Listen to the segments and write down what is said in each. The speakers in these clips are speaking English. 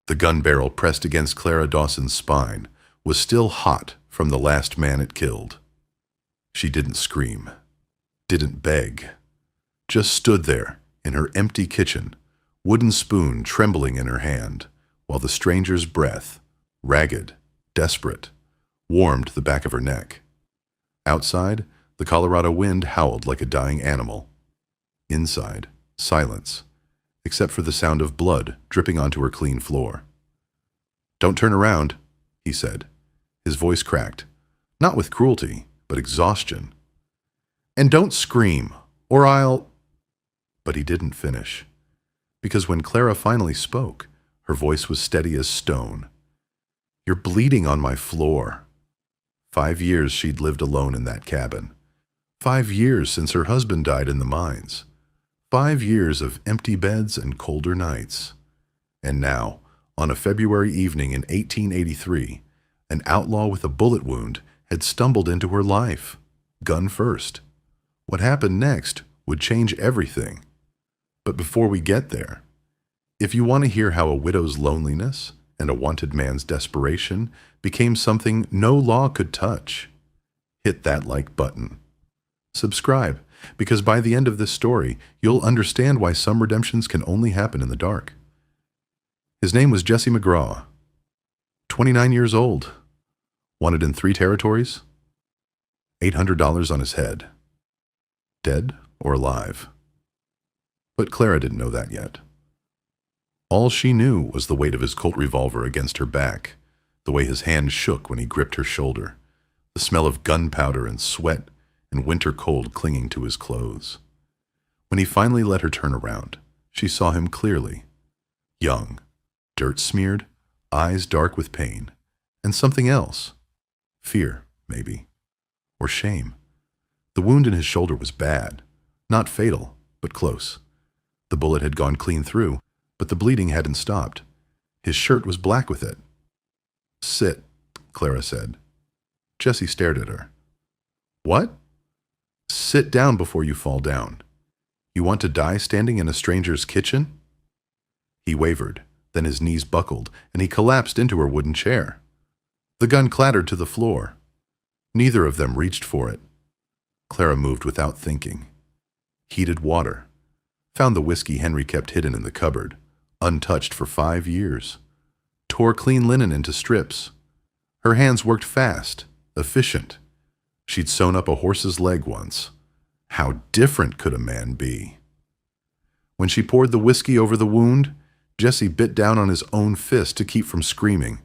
The gun barrel pressed against Clara Dawson's spine was still hot from the last man it killed. She didn't scream, didn't beg, just stood there in her empty kitchen, wooden spoon trembling in her hand, while the stranger's breath, ragged, desperate, warmed the back of her neck. Outside, the Colorado wind howled like a dying animal. Inside, silence, except for the sound of blood dripping onto her clean floor. "Don't turn around," he said. His voice cracked, not with cruelty, but exhaustion. "And don't scream, or I'll—" But he didn't finish, because when Clara finally spoke, her voice was steady as stone. "You're bleeding on my floor." 5 years she'd lived alone in that cabin. 5 years since her husband died in the mines. 5 years of empty beds and colder nights. And now, on a February evening in 1883, an outlaw with a bullet wound had stumbled into her life, gun first. What happened next would change everything. But before we get there, if you want to hear how a widow's loneliness and a wanted man's desperation became something no law could touch, hit that like button. Subscribe, because by the end of this story, you'll understand why some redemptions can only happen in the dark. His name was Jesse McGraw, 29 years old, wanted in 3 territories, $800 on his head. Dead or alive? But Clara didn't know that yet. All she knew was the weight of his Colt revolver against her back, the way his hand shook when he gripped her shoulder, the smell of gunpowder and sweat and winter cold clinging to his clothes. When he finally let her turn around, she saw him clearly. Young, dirt-smeared, eyes dark with pain, and something else. Fear, maybe. Or shame. The wound in his shoulder was bad. Not fatal, but close. The bullet had gone clean through, but the bleeding hadn't stopped. His shirt was black with it. "Sit," Clara said. Jesse stared at her. "What?" "Sit down before you fall down. You want to die standing in a stranger's kitchen?" He wavered, then his knees buckled, and he collapsed into her wooden chair. The gun clattered to the floor. Neither of them reached for it. Clara moved without thinking. Heated water. Found the whiskey Henry kept hidden in the cupboard, untouched for 5 years. Tore clean linen into strips. Her hands worked fast, efficient. She'd sewn up a horse's leg once. How different could a man be? When she poured the whiskey over the wound, Jesse bit down on his own fist to keep from screaming.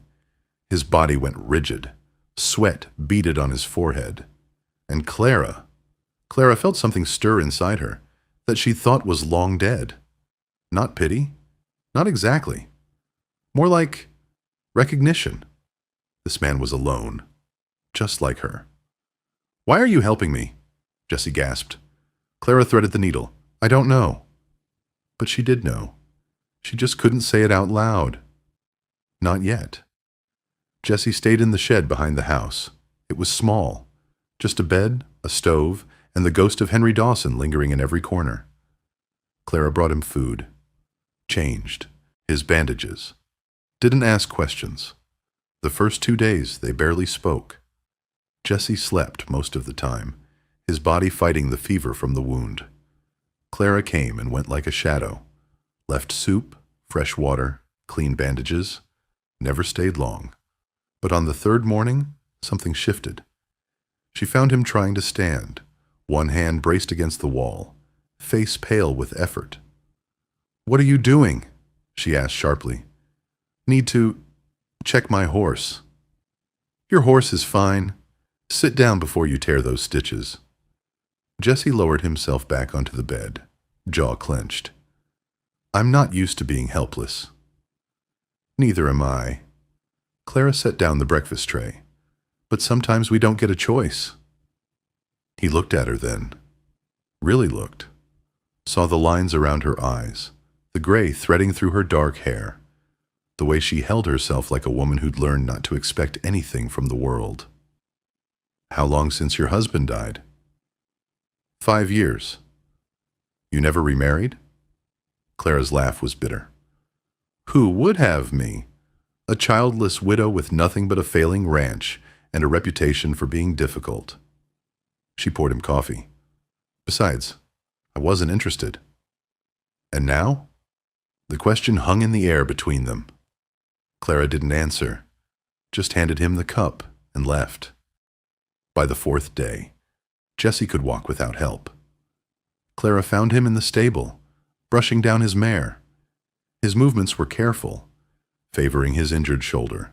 His body went rigid. Sweat beaded on his forehead. And Clara felt something stir inside her that she thought was long dead. Not pity. Not exactly. More like recognition. This man was alone, just like her. "Why are you helping me?" Jesse gasped. Clara threaded the needle. "I don't know." But she did know. She just couldn't say it out loud. Not yet. Jesse stayed in the shed behind the house. It was small. Just a bed, a stove, and the ghost of Henry Dawson lingering in every corner. Clara brought him food. Changed. His bandages. Didn't ask questions. The first 2 days, they barely spoke. Jesse slept most of the time, his body fighting the fever from the wound. Clara came and went like a shadow. Left soup, fresh water, clean bandages. Never stayed long. But on the 3rd morning, something shifted. She found him trying to stand, one hand braced against the wall, face pale with effort. "What are you doing?" she asked sharply. "Need to check my horse." "Your horse is fine. Sit down before you tear those stitches." Jesse lowered himself back onto the bed, jaw clenched. "I'm not used to being helpless." "Neither am I." Clara set down the breakfast tray. "But sometimes we don't get a choice." He looked at her then. Really looked. Saw the lines around her eyes, the gray threading through her dark hair, the way she held herself like a woman who'd learned not to expect anything from the world. "How long since your husband died?" 5 years. You never remarried?" Clara's laugh was bitter. "Who would have me? A childless widow with nothing but a failing ranch and a reputation for being difficult. She poured him coffee. Besides, I wasn't interested. And now? The question hung in the air between them. Clara didn't answer, just handed him the cup and left. By the fourth day, Jesse could walk without help. Clara found him in the stable, brushing down his mare. His movements were careful, favoring his injured shoulder,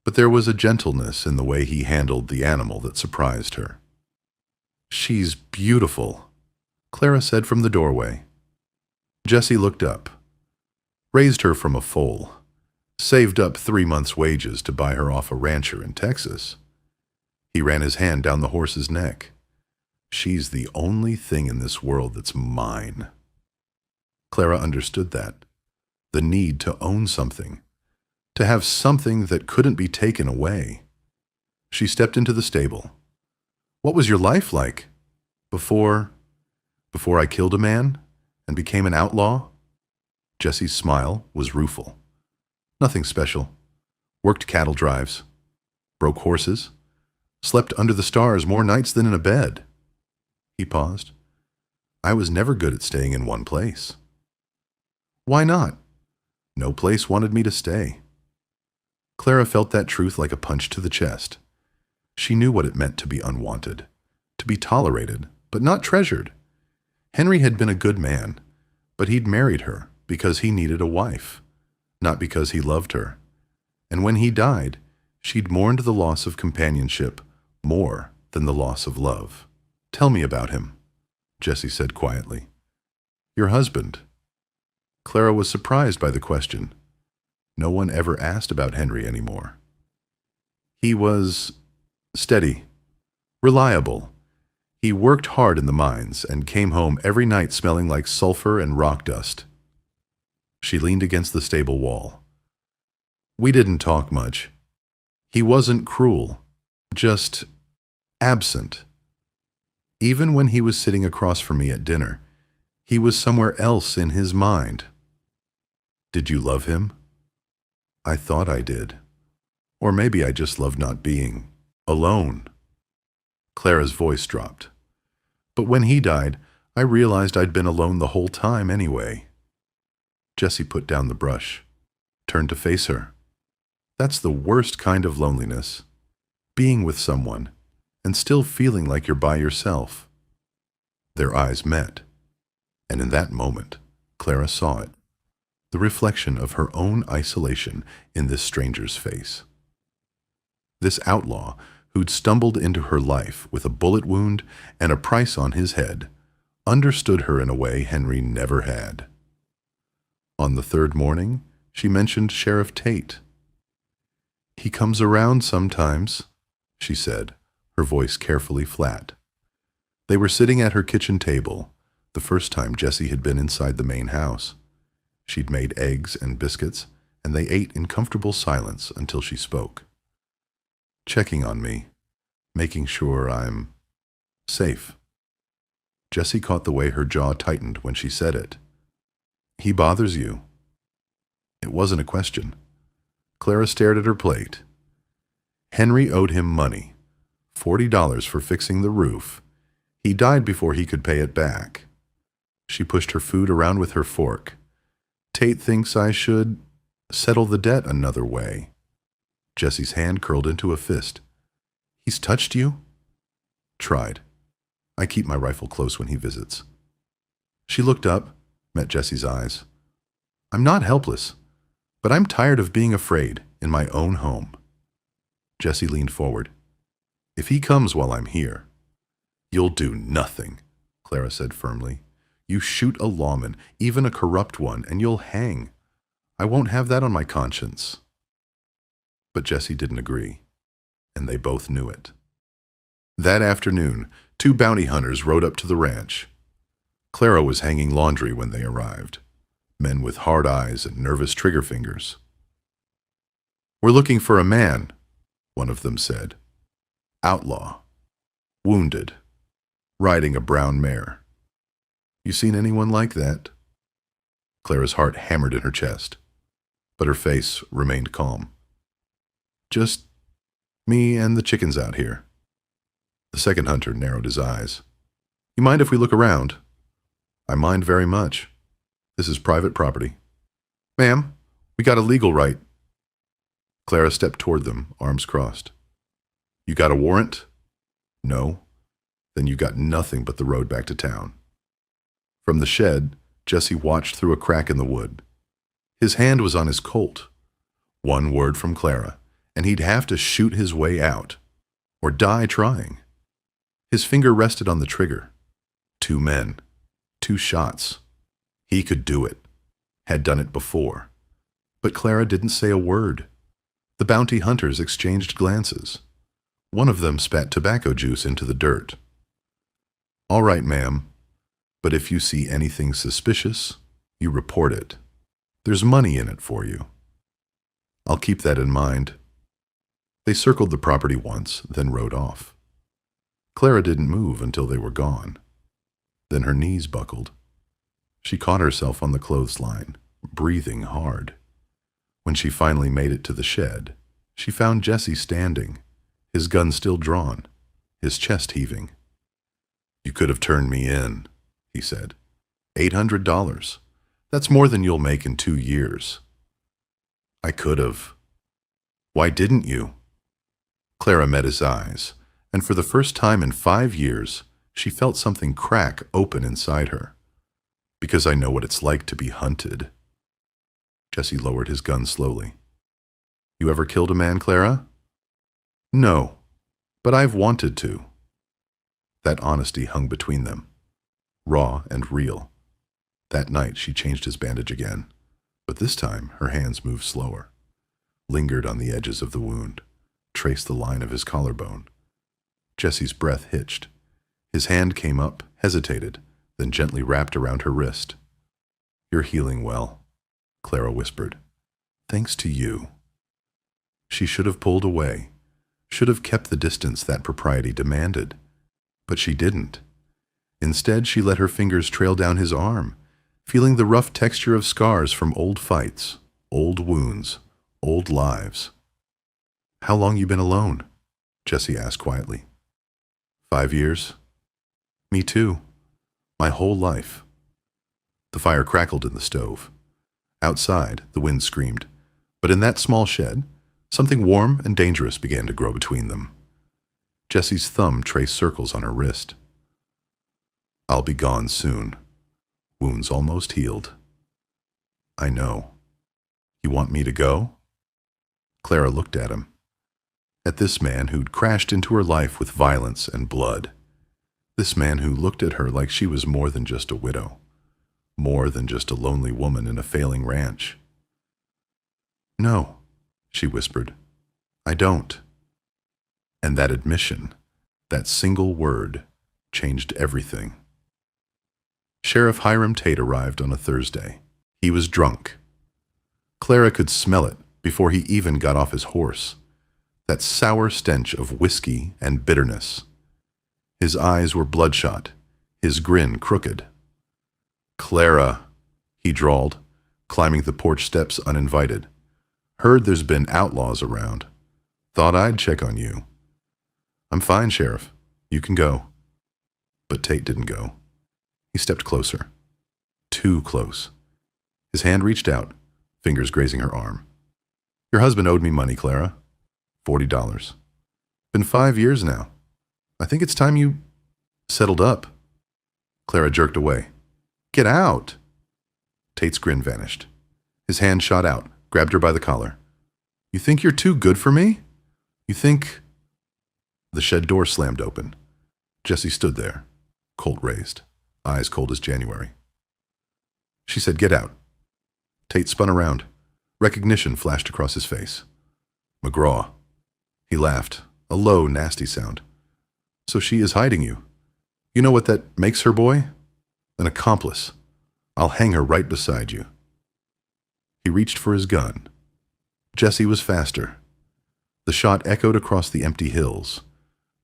but there was a gentleness in the way he handled the animal that surprised her. "She's beautiful," Clara said from the doorway. Jesse looked up, raised her from a foal, saved up 3 months' wages to buy her off a rancher in Texas. He ran his hand down the horse's neck. "She's the only thing in this world that's mine." Clara understood that. The need to own something. To have something that couldn't be taken away. She stepped into the stable. "What was your life like? Before I killed a man and became an outlaw?" Jesse's smile was rueful. "Nothing special. Worked cattle drives. Broke horses. Slept under the stars more nights than in a bed." He paused. "I was never good at staying in one place." "Why not?" "No place wanted me to stay." Clara felt that truth like a punch to the chest. She knew what it meant to be unwanted, to be tolerated, but not treasured. Henry had been a good man, but he'd married her because he needed a wife, not because he loved her. And when he died, she'd mourned the loss of companionship more than the loss of love. "Tell me about him," Jesse said quietly. "Your husband." Clara was surprised by the question. No one ever asked about Henry anymore. "He was steady, reliable. He worked hard in the mines and came home every night smelling like sulfur and rock dust." She leaned against the stable wall. "We didn't talk much. He wasn't cruel, just absent. Even when he was sitting across from me at dinner, he was somewhere else in his mind." "Did you love him?" "I thought I did. Or maybe I just loved not being alone." Clara's voice dropped. "But when he died, I realized I'd been alone the whole time anyway." Jesse put down the brush, turned to face her. "That's the worst kind of loneliness. Being with someone and still feeling like you're by yourself." Their eyes met, and in that moment, Clara saw it. The reflection of her own isolation in this stranger's face. This outlaw, who'd stumbled into her life with a bullet wound and a price on his head, understood her in a way Henry never had. On the third morning, she mentioned Sheriff Tate. "He comes around sometimes," she said, her voice carefully flat. They were sitting at her kitchen table, the first time Jesse had been inside the main house. She'd made eggs and biscuits, and they ate in comfortable silence until she spoke. "Checking on me, making sure I'm safe." Jesse caught the way her jaw tightened when she said it. "He bothers you?" It wasn't a question. Clara stared at her plate. Henry owed him money, $40 for fixing the roof. He died before he could pay it back. She pushed her food around with her fork. "Tate thinks I should settle the debt another way." Jesse's hand curled into a fist. "He's touched you?" "Tried. I keep my rifle close when he visits." She looked up, met Jesse's eyes. "I'm not helpless, but I'm tired of being afraid in my own home." Jesse leaned forward. "If he comes while I'm here—" "You'll do nothing," Clara said firmly. "You shoot a lawman, even a corrupt one, and you'll hang. I won't have that on my conscience." But Jesse didn't agree, and they both knew it. That afternoon, 2 bounty hunters rode up to the ranch. Clara was hanging laundry when they arrived, men with hard eyes and nervous trigger fingers. "We're looking for a man," one of them said. "Outlaw. Wounded. Riding a brown mare. You seen anyone like that?" Clara's heart hammered in her chest, but her face remained calm. Just me and the chickens out here." The second hunter narrowed his eyes. "You mind if we look around?" "I mind very much. This is private property." "Ma'am, we got a legal right." Clara stepped toward them, arms crossed. "You got a warrant?" "No." "Then you got nothing but the road back to town." From the shed, Jesse watched through a crack in the wood. His hand was on his Colt. One word from Clara, and he'd have to shoot his way out, or die trying. His finger rested on the trigger. 2 men, 2 shots. He could do it, had done it before. But Clara didn't say a word. The bounty hunters exchanged glances. One of them spat tobacco juice into the dirt. "All right, ma'am, but if you see anything suspicious, you report it. There's money in it for you." "I'll keep that in mind." They circled the property once, then rode off. Clara didn't move until they were gone. Then her knees buckled. She caught herself on the clothesline, breathing hard. When she finally made it to the shed, she found Jesse standing, his gun still drawn, his chest heaving. "You could have turned me in," he said. $800. That's more than you'll make in 2 years." "I could have." "Why didn't you?" Clara met his eyes, and for the first time in 5 years, she felt something crack open inside her. "Because I know what it's like to be hunted." Jesse lowered his gun slowly. "You ever killed a man, Clara?" "No, but I've wanted to." That honesty hung between them, raw and real. That night she changed his bandage again, but this time her hands moved slower, lingered on the edges of the wound, traced the line of his collarbone. Jesse's breath hitched. His hand came up, hesitated, then gently wrapped around her wrist. "You're healing well," Clara whispered. "Thanks to you." She should have pulled away, should have kept the distance that propriety demanded. But she didn't. Instead, she let her fingers trail down his arm, feeling the rough texture of scars from old fights, old wounds, old lives. "How long you been alone?" Jesse asked quietly. 5 years. "Me too. My whole life." The fire crackled in the stove. Outside, the wind screamed. But in that small shed, something warm and dangerous began to grow between them. Jesse's thumb traced circles on her wrist. "I'll be gone soon. Wounds almost healed." "I know. You want me to go?" Clara looked at him. At this man who'd crashed into her life with violence and blood. This man who looked at her like she was more than just a widow. More than just a lonely woman in a failing ranch. "No," she whispered. "I don't." And that admission, that single word, changed everything. Sheriff Hiram Tate arrived on a Thursday. He was drunk. Clara could smell it before he even got off his horse. That sour stench of whiskey and bitterness. His eyes were bloodshot, his grin crooked. "Clara," he drawled, climbing the porch steps uninvited. "Heard there's been outlaws around. Thought I'd check on you." "I'm fine, Sheriff. You can go." But Tate didn't go. He stepped closer. Too close. His hand reached out, fingers grazing her arm. "Your husband owed me money, Clara. $40. Been 5 years now. I think it's time you settled up." Clara jerked away. "Get out!" Tate's grin vanished. His hand shot out, grabbed her by the collar. "You think you're too good for me? You think—" The shed door slammed open. Jesse stood there, Colt raised, eyes cold as January. She said, "Get out." Tate spun around. Recognition flashed across his face. "McGraw." He laughed, a low, nasty sound. "So she is hiding you. You know what that makes her, boy? An accomplice. I'll hang her right beside you." He reached for his gun. Jesse was faster. The shot echoed across the empty hills.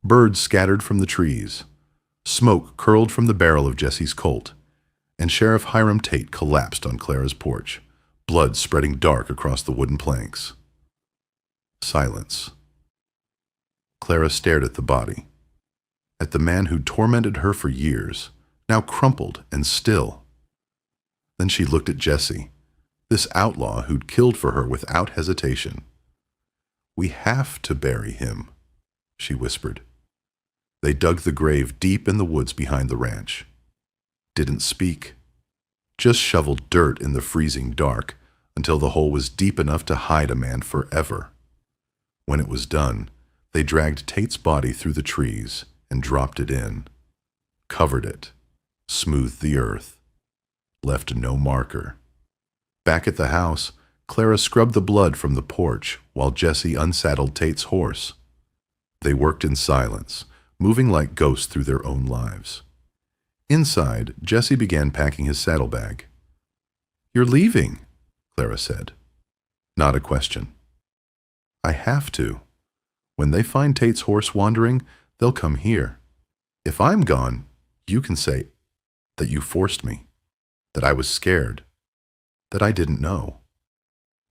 Birds scattered from the trees. Smoke curled from the barrel of Jesse's Colt, and Sheriff Hiram Tate collapsed on Clara's porch, blood spreading dark across the wooden planks. Silence. Clara stared at the body, at the man who'd tormented her for years, now crumpled and still. Then she looked at Jesse, this outlaw who'd killed for her without hesitation. "We have to bury him," she whispered. They dug the grave deep in the woods behind the ranch. Didn't speak. Just shoveled dirt in the freezing dark until the hole was deep enough to hide a man forever. When it was done, they dragged Tate's body through the trees and dropped it in, covered it, smoothed the earth, left no marker. Back at the house, Clara scrubbed the blood from the porch while Jesse unsaddled Tate's horse. They worked in silence, moving like ghosts through their own lives. Inside, Jesse began packing his saddlebag. "You're leaving," Clara said. Not a question. "I have to. When they find Tate's horse wandering, they'll come here. If I'm gone, you can say that you forced me, that I was scared, that I didn't know."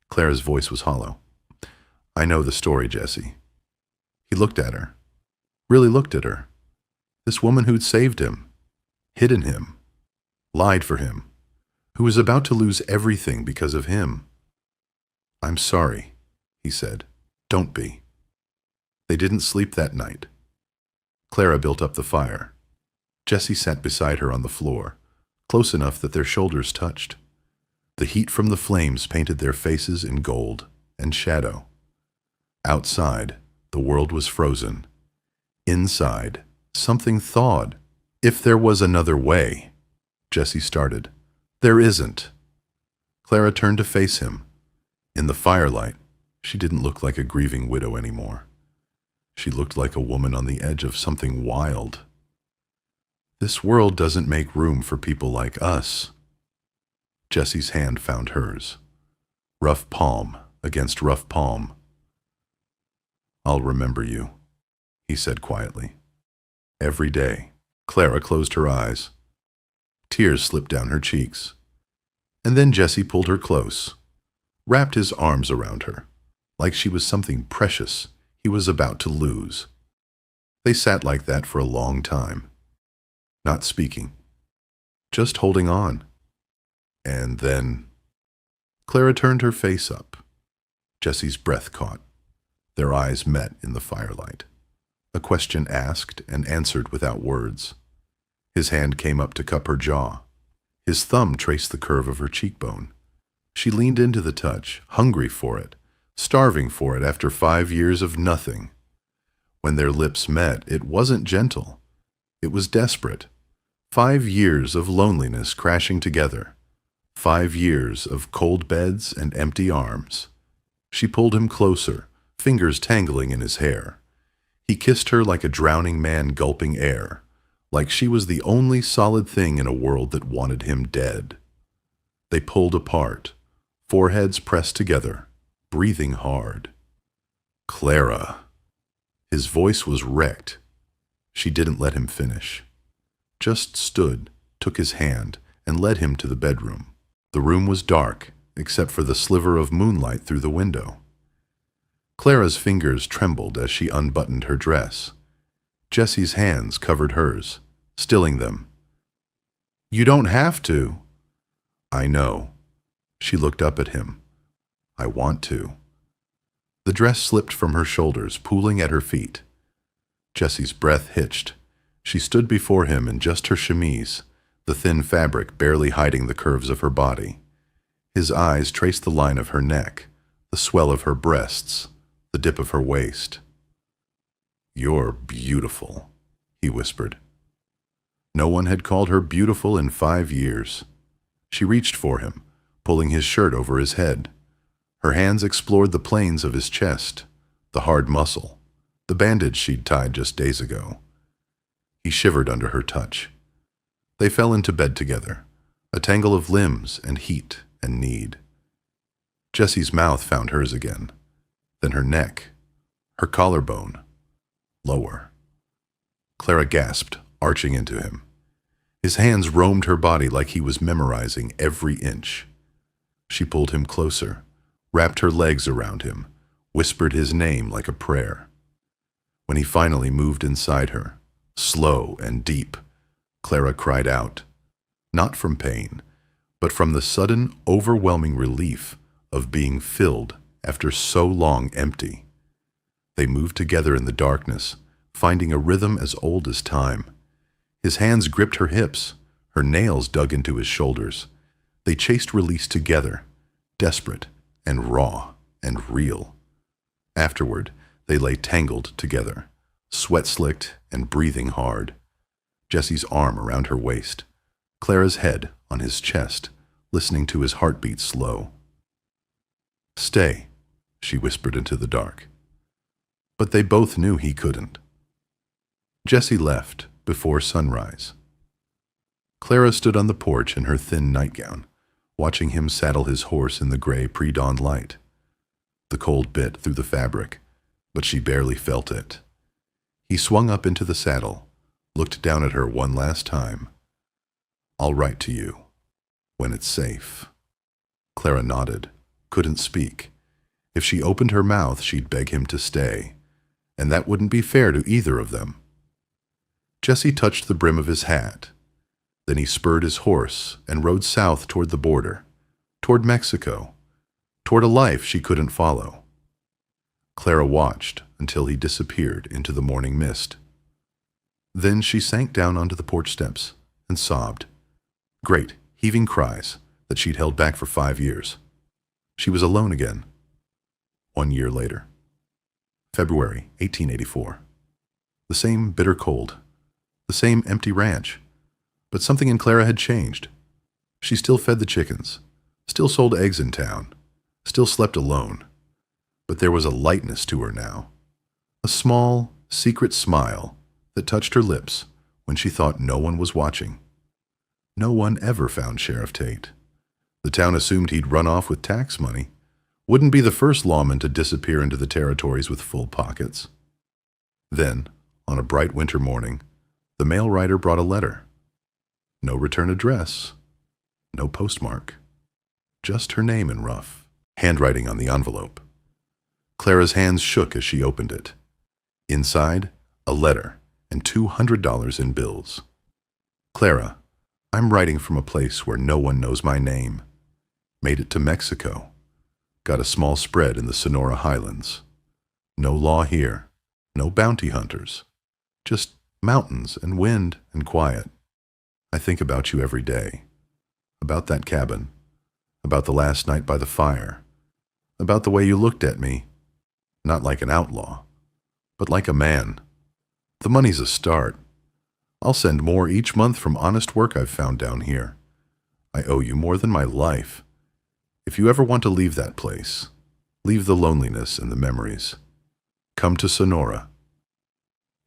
Clara's voice was hollow. "I know the story, Jesse." He looked at her, really looked at her. This woman who'd saved him, hidden him, lied for him, who was about to lose everything because of him. "I'm sorry," he said. "Don't be." They didn't sleep that night. Clara built up the fire. Jesse sat beside her on the floor, close enough that their shoulders touched. The heat from the flames painted their faces in gold and shadow. Outside, the world was frozen. Inside, something thawed. "If there was another way," Jesse started. "There isn't." Clara turned to face him. In the firelight, she didn't look like a grieving widow anymore. She looked like a woman on the edge of something wild. "This world doesn't make room for people like us." Jesse's hand found hers, rough palm against rough palm. "I'll remember you," he said quietly. "Every day." Clara closed her eyes. Tears slipped down her cheeks. And then Jesse pulled her close, wrapped his arms around her, like she was something precious he was about to lose. They sat like that for a long time, not speaking, just holding on. And then Clara turned her face up. Jesse's breath caught. Their eyes met in the firelight. A question asked and answered without words. His hand came up to cup her jaw. His thumb traced the curve of her cheekbone. She leaned into the touch, hungry for it, starving for it after 5 years of nothing. When their lips met, it wasn't gentle. It was desperate. 5 years of loneliness crashing together. 5 years of cold beds and empty arms. She pulled him closer, fingers tangling in his hair. He kissed her like a drowning man gulping air, like she was the only solid thing in a world that wanted him dead. They pulled apart, foreheads pressed together, breathing hard. "Clara." His voice was wrecked. She didn't let him finish. Just stood, took his hand, and led him to the bedroom. The room was dark, except for the sliver of moonlight through the window. Clara's fingers trembled as she unbuttoned her dress. Jesse's hands covered hers, stilling them. "You don't have to." "I know." She looked up at him. "I want to." The dress slipped from her shoulders, pooling at her feet. Jesse's breath hitched. She stood before him in just her chemise, the thin fabric barely hiding the curves of her body. His eyes traced the line of her neck, the swell of her breasts, the dip of her waist. "You're beautiful," he whispered. No one had called her beautiful in 5 years. She reached for him, pulling his shirt over his head. Her hands explored the planes of his chest, the hard muscle, the bandage she'd tied just days ago. He shivered under her touch. They fell into bed together, a tangle of limbs and heat and need. Jesse's mouth found hers again, then her neck, her collarbone, lower. Clara gasped, arching into him. His hands roamed her body like he was memorizing every inch. She pulled him closer, wrapped her legs around him, whispered his name like a prayer. When he finally moved inside her, slow and deep, Clara cried out, not from pain, but from the sudden, overwhelming relief of being filled after so long empty. They moved together in the darkness, finding a rhythm as old as time. His hands gripped her hips, her nails dug into his shoulders. They chased release together, desperate and raw and real. Afterward, they lay tangled together, sweat-slicked and breathing hard. Jesse's arm around her waist, Clara's head on his chest, listening to his heartbeat slow. "Stay," she whispered into the dark. But they both knew he couldn't. Jesse left before sunrise. Clara stood on the porch in her thin nightgown, watching him saddle his horse in the gray pre-dawn light. The cold bit through the fabric, but she barely felt it. He swung up into the saddle, looked down at her one last time. "I'll write to you, when it's safe." Clara nodded, couldn't speak. If she opened her mouth, she'd beg him to stay, and that wouldn't be fair to either of them. Jesse touched the brim of his hat. Then he spurred his horse and rode south toward the border, toward Mexico, toward a life she couldn't follow. Clara watched until he disappeared into the morning mist. Then she sank down onto the porch steps and sobbed, great, heaving cries that she'd held back for 5 years. She was alone again. 1 year later. February 1884. The same bitter cold, the same empty ranch, but something in Clara had changed. She still fed the chickens, still sold eggs in town, still slept alone, but there was a lightness to her now, a small, secret smile that touched her lips when she thought no one was watching. No one ever found Sheriff Tate. The town assumed he'd run off with tax money, wouldn't be the first lawman to disappear into the territories with full pockets. Then, on a bright winter morning, the mail rider brought a letter. No return address, no postmark, just her name in rough handwriting on the envelope. Clara's hands shook as she opened it. Inside, a letter and $200 in bills. "Clara, I'm writing from a place where no one knows my name. Made it to Mexico. Got a small spread in the Sonora Highlands. No law here, no bounty hunters, just mountains and wind and quiet. I think about you every day, about that cabin, about the last night by the fire, about the way you looked at me, not like an outlaw, but like a man. The money's a start. I'll send more each month from honest work I've found down here. I owe you more than my life. If you ever want to leave that place, leave the loneliness and the memories. Come to Sonora.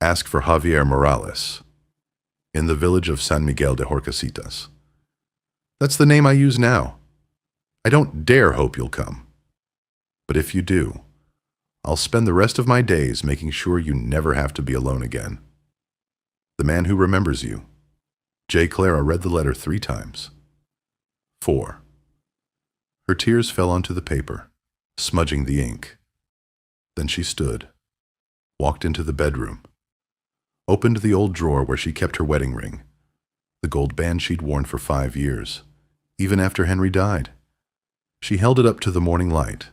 Ask for Javier Morales, in the village of San Miguel de Horcasitas. That's the name I use now. I don't dare hope you'll come. But if you do, I'll spend the rest of my days making sure you never have to be alone again. The man who remembers you." J. Clara read the letter 3 times. 4. Her tears fell onto the paper, smudging the ink. Then she stood, walked into the bedroom, opened the old drawer where she kept her wedding ring, the gold band she'd worn for 5 years, even after Henry died. She held it up to the morning light,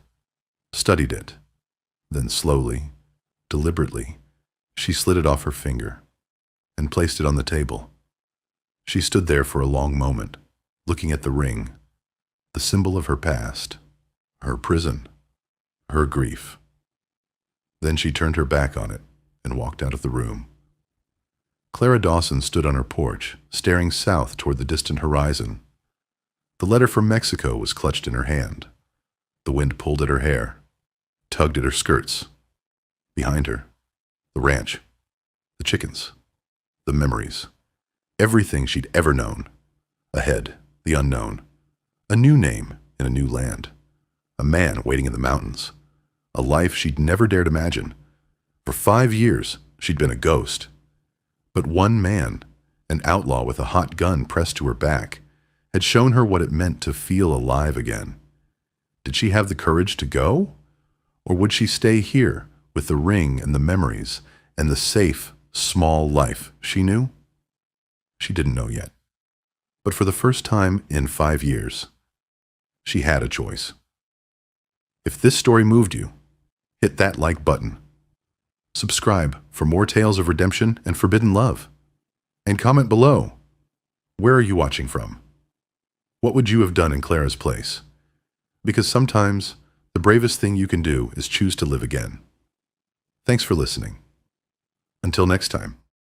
studied it. Then slowly, deliberately, she slid it off her finger and placed it on the table. She stood there for a long moment, looking at the ring, the symbol of her past, her prison, her grief. Then she turned her back on it and walked out of the room. Clara Dawson stood on her porch, staring south toward the distant horizon. The letter from Mexico was clutched in her hand. The wind pulled at her hair, tugged at her skirts. Behind her, the ranch, the chickens, the memories, everything she'd ever known. Ahead, the unknown, a new name in a new land, a man waiting in the mountains, a life she'd never dared imagine. For 5 years, she'd been a ghost. But one man, an outlaw with a hot gun pressed to her back, had shown her what it meant to feel alive again. Did she have the courage to go? Or would she stay here with the ring and the memories and the safe, small life she knew? She didn't know yet. But for the first time in 5 years, she had a choice. If this story moved you, hit that like button. Subscribe for more tales of redemption and forbidden love. And comment below. Where are you watching from? What would you have done in Clara's place? Because sometimes the bravest thing you can do is choose to live again. Thanks for listening. Until next time.